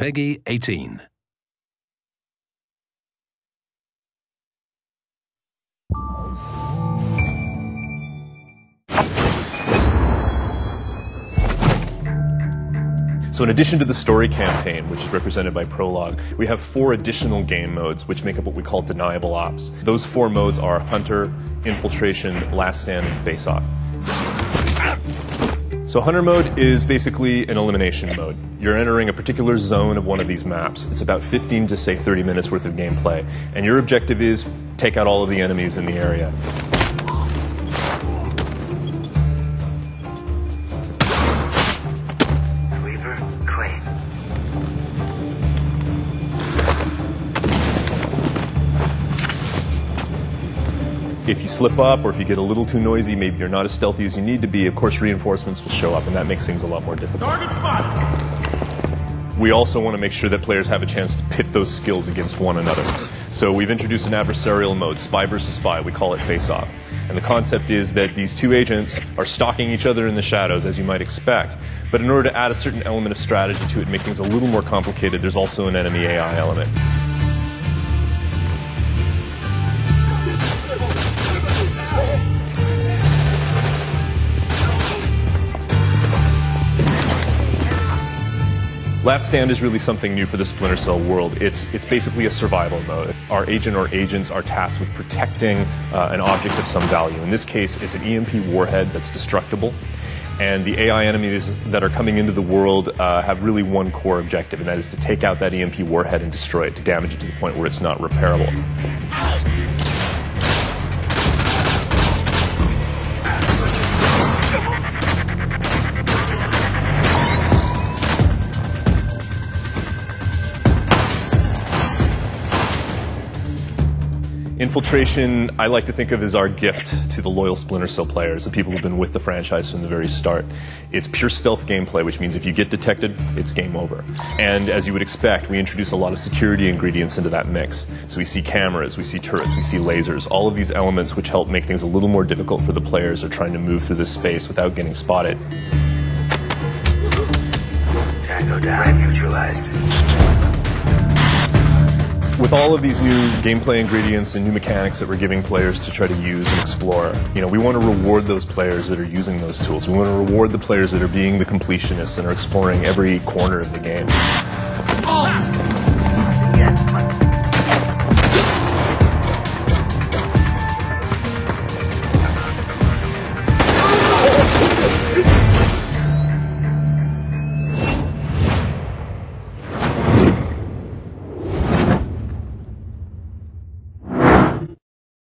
Peggy 18. So in addition to the story campaign, which is represented by Prologue, we have 4 additional game modes which make up what we call deniable ops. Those 4 modes are Hunter, Infiltration, Last Stand, and Face Off. So Hunter mode is basically an elimination mode. You're entering a particular zone of one of these maps. It's about 15 to, say, 30 minutes worth of gameplay. And your objective is take out all of the enemies in the area. If you slip up or if you get a little too noisy, maybe you're not as stealthy as you need to be, of course reinforcements will show up, and that makes things a lot more difficult. Target spot! We also want to make sure that players have a chance to pit those skills against one another. So we've introduced an adversarial mode, spy versus spy. We call it Face Off. And the concept is that these 2 agents are stalking each other in the shadows, as you might expect. But in order to add a certain element of strategy to it, make things a little more complicated, there's also an enemy AI element. Last Stand is really something new for the Splinter Cell world. It's basically a survival mode. Our agent or agents are tasked with protecting an object of some value. In this case, it's an EMP warhead that's destructible. And the AI enemies that are coming into the world have really one core objective, and that is to take out that EMP warhead and destroy it, to damage it to the point where it's not repairable. Infiltration, I like to think of as our gift to the loyal Splinter Cell players, the people who've been with the franchise from the very start. It's pure stealth gameplay, which means if you get detected, it's game over. And as you would expect, we introduce a lot of security ingredients into that mix. So we see cameras, we see turrets, we see lasers, all of these elements which help make things a little more difficult for the players who are trying to move through this space without getting spotted. Tango down, neutralized. With all of these new gameplay ingredients and new mechanics that we're giving players to try to use and explore, we want to reward those players that are using those tools. We want to reward the players that are being the completionists and are exploring every corner of the game.